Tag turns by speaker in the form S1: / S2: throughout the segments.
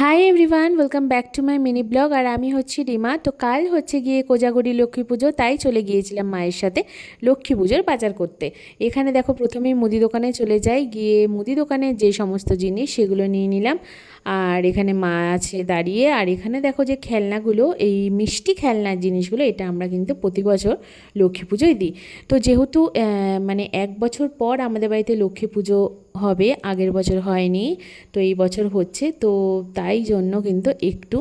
S1: High everyone, welcome back to my mini blog. আর আমি হচ্ছি রিমা। তো কাল হচ্ছে গিয়ে কোজাগরি লক্ষ্মী পুজো, তাই চলে গিয়েছিলাম মায়ের সাথে লক্ষ্মী পুজোর বাজার করতে। এখানে দেখো প্রথমেই মুদি দোকানে চলে যাই, গিয়ে মুদি দোকানে যে সমস্ত জিনিস সেগুলো নিয়ে নিলাম। আর এখানে মা আছে দাঁড়িয়ে। আর এখানে দেখো যে খেলনাগুলো, এই মিষ্টি খেলনার জিনিসগুলো, এটা আমরা কিন্তু প্রতি বছর লক্ষ্মী পুজোয় দিই। তো যেহেতু মানে 1 বছর পর আমাদের বাড়িতে লক্ষ্মী পুজো হবে, আগের বছর হয়নি, তো এই বছর হচ্ছে, তো তাই জন্য কিন্তু একটু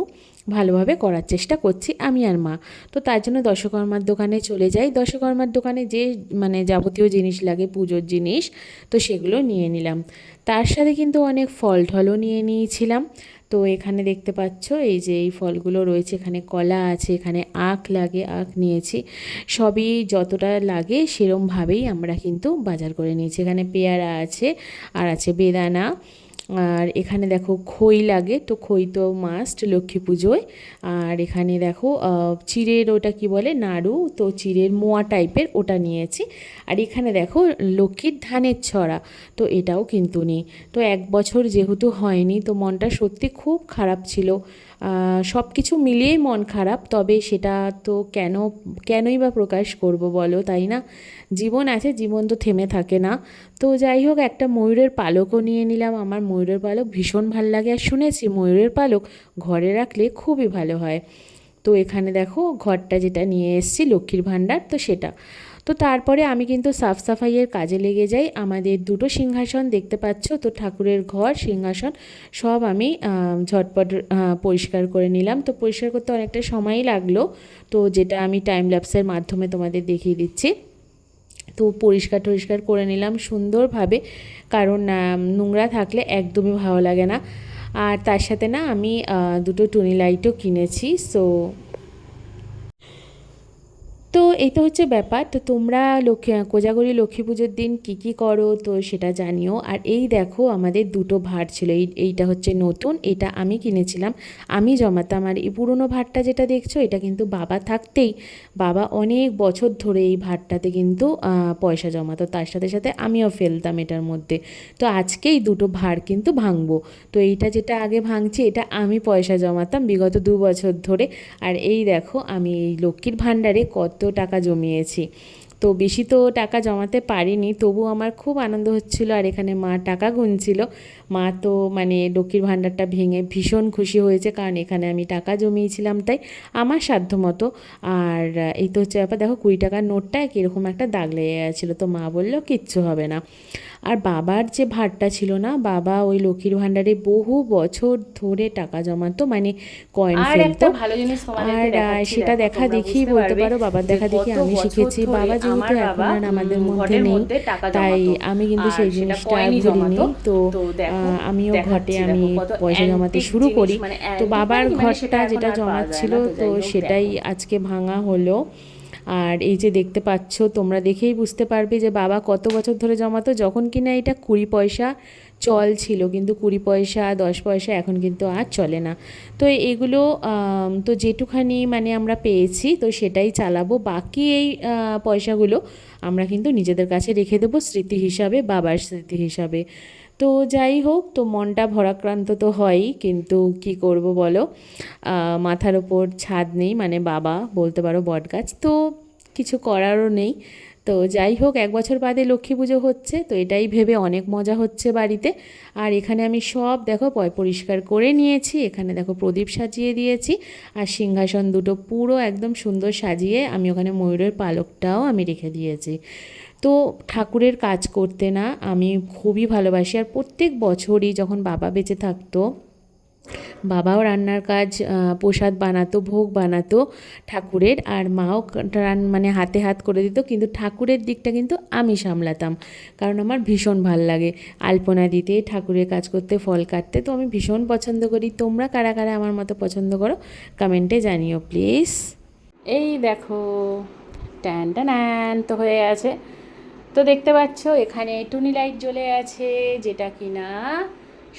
S1: ভালোভাবে করার চেষ্টা করছি আমি আর মা। তো তার জন্য দশকর্মার দোকানে চলে যাই। দশকর্মার দোকানে যে মানে যাবতীয় জিনিস লাগে, পুজোর জিনিস, তো সেগুলো নিয়ে নিলাম। তার সাথে কিন্তু অনেক ফল টলও নিয়ে নিয়েছিলাম। তো এখানে দেখতে পাচ্ছ এই যে এই ফলগুলো রয়েছে, এখানে কলা আছে, এখানে আখ লাগে, আখ নিয়েছি। সবই যতটা লাগে সেরমভাবেই আমরা কিন্তু বাজার করে নিয়েছি। এখানে পেয়ারা আছে, আর আছে বেদানা। আর এখানে দেখো খই লাগে, তো খই তো মাস্ট লক্ষ্মী পুজোয়। আর এখানে দেখো চিড়ের, ওটা কি বলে, নাড়ু, তো চিড়ের মোয়া টাইপের ওটা নিয়েছি। আর এখানে দেখো লক্ষ্মীর ধানের ছড়া, তো এটাও কিন্তু নিই। তো 1 বছর যেহেতু হয়নি, তো মনটা সত্যি খুব খারাপ ছিল। সব কিছু মিলিয়েই মন খারাপ, তবে সেটা তো কেনই বা প্রকাশ করব বলো, তাই না? জীবন আছে, জীবন তো থেমে থাকে না। তো যাই হোক, একটা ময়ূরের পালকও নিয়ে নিলাম। আমার ময়ূরের পালক ভীষণ ভালো লাগে, আর শুনেছি ময়ূরের পালক ঘরে রাখলে খুবই ভালো হয়। তো এখানে দেখো ঘরটা যেটা নিয়ে এসেছি লক্ষ্মীর ভাণ্ডার, তো সেটা। তো তারপরে আমি কিন্তু সাফ সাফাইয়ের কাজে লেগে যাই। আমাদের দুটো সিংহাসন দেখতে পাচ্ছ, তো ঠাকুরের ঘর, সিংহাসন সব আমি ঝটপট পরিষ্কার করে নিলাম। তো পরিষ্কার করতে অনেকটা সময়ই লাগলো, তো যেটা আমি টাইম ল্যাপসের মাধ্যমে তোমাদের দেখিয়ে দিচ্ছি। তো পরিষ্কার টরিষ্কার করে নিলাম সুন্দরভাবে, কারণ নোংরা থাকলে একদমই ভালো লাগে না। আর তার সাথে না আমি দুটো টুনি লাইটও কিনেছি। তো এই তো হচ্ছে ব্যাপার। তো তোমরা কোজাগরি লক্ষ্মী পুজোর দিন কী কী করো, তো সেটা জানিও। আর এই দেখো আমাদের দুটো ভাঁড় ছিল, এইটা হচ্ছে নতুন, এটা আমি কিনেছিলাম, আমি জমাতাম। আর এই পুরনো ভাঁড়টা যেটা দেখছো, এটা কিন্তু বাবা থাকতেই, বাবা অনেক বছর ধরে এই ভাঁড়টাতে কিন্তু পয়সা জমাতো, তার সাথে সাথে আমিও ফেলতাম এটার মধ্যে। তো আজকেই দুটো ভাঁড় কিন্তু ভাঙবো। তো এইটা যেটা আগে ভাঙছি, এটা আমি পয়সা জমাতাম বিগত 2 বছর ধরে। আর এই দেখো আমি এই লক্ষ্মীর ভাণ্ডারে কত টাকা জমিয়েছি। তো বেশি তো টাকা জমাতে পারিনি, তবু আমার খুব আনন্দ হচ্ছিল। আর এখানে মা টাকা গুনছিল। মা তো মানে লক্ষ্মীর ভাণ্ডারটা ভেঙে ভীষণ খুশি হয়েছে, কারণ এখানে আমি টাকা জমিয়েছিলাম, তাই আমার সাধ্য মতো। আর এই তো হচ্ছে ব্যাপার। দেখো 20 টাকার নোটটায় কীরকম একটা দাগ লেগে গেছিলো, তো মা বললো কিচ্ছু হবে না। আর বাবার যে ভাড়টা ছিল না, বাবা ওই লক্ষ্মীর ভাণ্ডারে বহু বছর ধরে টাকা জমাতো, মানে কয়েন
S2: আর একটা
S1: ফেলতো।
S2: ভালো জিনিস
S1: আর
S2: তোমাদেরকে দেখাচ্ছি,
S1: সেটা
S2: দেখো
S1: দেখা
S2: তোমরা
S1: দেখেই
S2: বুঝতে
S1: বলতে
S2: পারবে
S1: পারো, বাবার
S2: যে
S1: দেখা দেখি
S2: কত
S1: আমি
S2: বছর
S1: শিখেছি।
S2: ধরে
S1: বাবা যেহেতু
S2: আমার
S1: এখন
S2: বাবা
S1: আর আমাদের মধ্যে
S2: ঘটের
S1: নেই,
S2: মধ্যে টাকা
S1: তাই
S2: জমাতো।
S1: আমি কিন্তু
S2: আর
S1: সেই
S2: সেটা
S1: জিনিসটা আর
S2: কয়েনই জমাতো।
S1: ভুলিনি। তো
S2: তো দেখো
S1: আমিও ঘটে
S2: দেখাচ্ছি,
S1: আমি
S2: দেখো কত
S1: পয়সা জমাতে
S2: অ্যান্টিক
S1: শুরু
S2: জিনিস,
S1: করি।
S2: মানে
S1: তো
S2: অ্যান্টিক মানে
S1: বাবার
S2: কি, মানে সেটা
S1: ঘরটা
S2: এখন
S1: যেটা
S2: আর পাওয়া যায়
S1: জমাচ্ছিল,
S2: না, তো
S1: তো
S2: যাই হোক
S1: সেটাই
S2: দেখো।
S1: আজকে ভাঙা হলো। আর এই যে দেখতে পাচ্ছ, তোমরা দেখেই বুঝতে পারবে যে বাবা কত বছর ধরে জমাতো, যখন কিনা এটা 20 পয়সা চল ছিল, কিন্তু 20 পয়সা 10 পয়সা এখন কিন্তু আর চলে না। তো এগুলো তো যেটুখানি মানে আমরা পেয়েছি, তো সেটাই চালাবো। বাকি এই পয়সাগুলো আমরা কিন্তু নিজেদের কাছে রেখে দেবো স্মৃতি হিসাবে, বাবার স্মৃতি হিসাবে। তো যাই হোক, তো মনটা ভরাক্রান্ত তো হয়ই, কিন্তু কি করব বলো, মাথার ওপর ছাদ নেই, মানে বাবা বলতে পারো বটগাছ, তো কিছু করারও নেই। তো যাই হোক, 1 বছর বাদে লক্ষ্মী পুজো হচ্ছে, তো এটাই ভেবে অনেক মজা হচ্ছে বাড়িতে। আর এখানে আমি সব দেখো পরিষ্কার করে নিয়েছি। এখানে দেখো প্রদীপ সাজিয়ে দিয়েছি, আর সিংহাসন দুটো পুরো একদম সুন্দর সাজিয়ে আমি ওখানে ময়ূরের পালকটাও আমি রেখে দিয়েছি। তো ঠাকুরের কাজ করতে না আমি খুবই ভালোবাসি। আর প্রত্যেক বছরই যখন বাবা বেঁচে থাকতো, বাবাও রান্নার কাজ, প্রসাদ বানাতো, ভোগ বানাতো ঠাকুরের, আর মাও মানে হাতে হাত করে দিত, কিন্তু ঠাকুরের দিকটা কিন্তু আমি সামলাতাম, কারণ আমার ভীষণ ভাল লাগে আলপনা দিতে, ঠাকুরের কাজ করতে, ফল কাটতে। তো আমি ভীষণ পছন্দ করি। তোমরা কারা কারা আমার মতো পছন্দ করো কমেন্টে জানিও প্লিজ। এই দেখো ট্যান ট্যান তো হয়ে আছে। তো দেখতে পাচ্ছ এখানে টুনি লাইট জ্বলে আছে, যেটা কিনা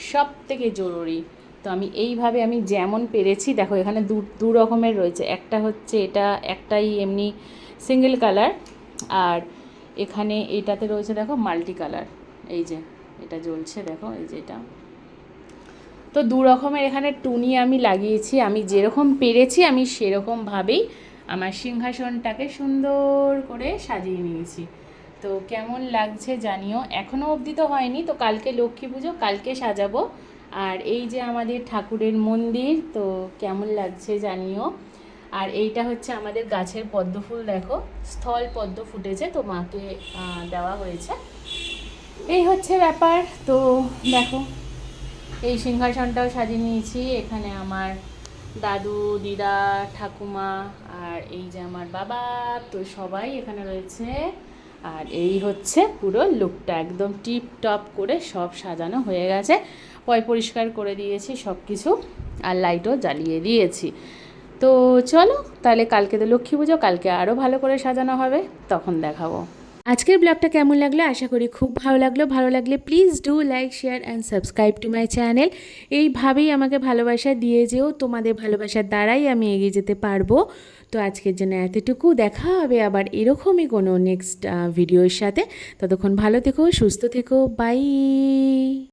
S1: সব থেকে জরুরি। তো আমি এইভাবে আমি যেমন পেরেছি, দেখো এখানে দু রকমের রয়েছে, একটা হচ্ছে এটা একটাই এমনি সিঙ্গেল কালার, আর এখানে এটাতে রয়েছে দেখো মাল্টি কালার। এই যে এটা জ্বলছে, দেখো এই যে এটা। তো দু রকমের এখানে টুনি আমি লাগিয়েছি, আমি যেরকম পেরেছি আমি সেরকমভাবেই আমার সিংহাসনটাকে সুন্দর করে সাজিয়ে নিয়েছি। তো কেমন লাগছে জানিও, এখনও অবধি তো হয়নি, তো কালকে লক্ষ্মী পুজো, কালকে সাজাবো। আর এই যে আমাদের ঠাকুরের মন্দির, তো কেমন লাগছে জানিও। আর এইটা হচ্ছে আমাদের গাছের পদ্ম ফুল, দেখো স্থল পদ্ম ফুটেছে, তো মাকে দেওয়া হয়েছে। এই হচ্ছে ব্যাপার। তো দেখো এই সিংহাসনটাও সাজিয়ে নিয়েছি, এখানে আমার দাদু দিদা ঠাকুমা আর এই যে আমার বাবা, তো সবাই এখানে রয়েছে। আর এই হচ্ছে পুরো লুকটা, একদম টিপ টপ করে সব সাজানো হয়ে গেছে, পরিষ্কার করে দিয়েছি সব কিছু, আর লাইটও জ্বালিয়ে দিয়েছি। তো চলো তাহলে, কালকে তো লক্ষ্মী পুজো, কালকে আরও ভালো করে সাজানো হবে, তখন দেখাবো। আজকের ব্লগটা কেমন লাগলো, আশা করি খুব ভালো লাগলো। ভালো লাগলে please do like share and subscribe to my channel. এইভাবেই আমাকে ভালোবাসা দিয়ে যেও, তোমাদের ভালোবাসার দ্বারাই আমি এগিয়ে যেতে পারবো। তো আজকের জন্য এতটুকু, দেখা হবে আবার এরকমই কোনো নেক্সট ভিডিওর সাথে। ততক্ষণ ভালো থেকো, সুস্থ থেকো, বাই।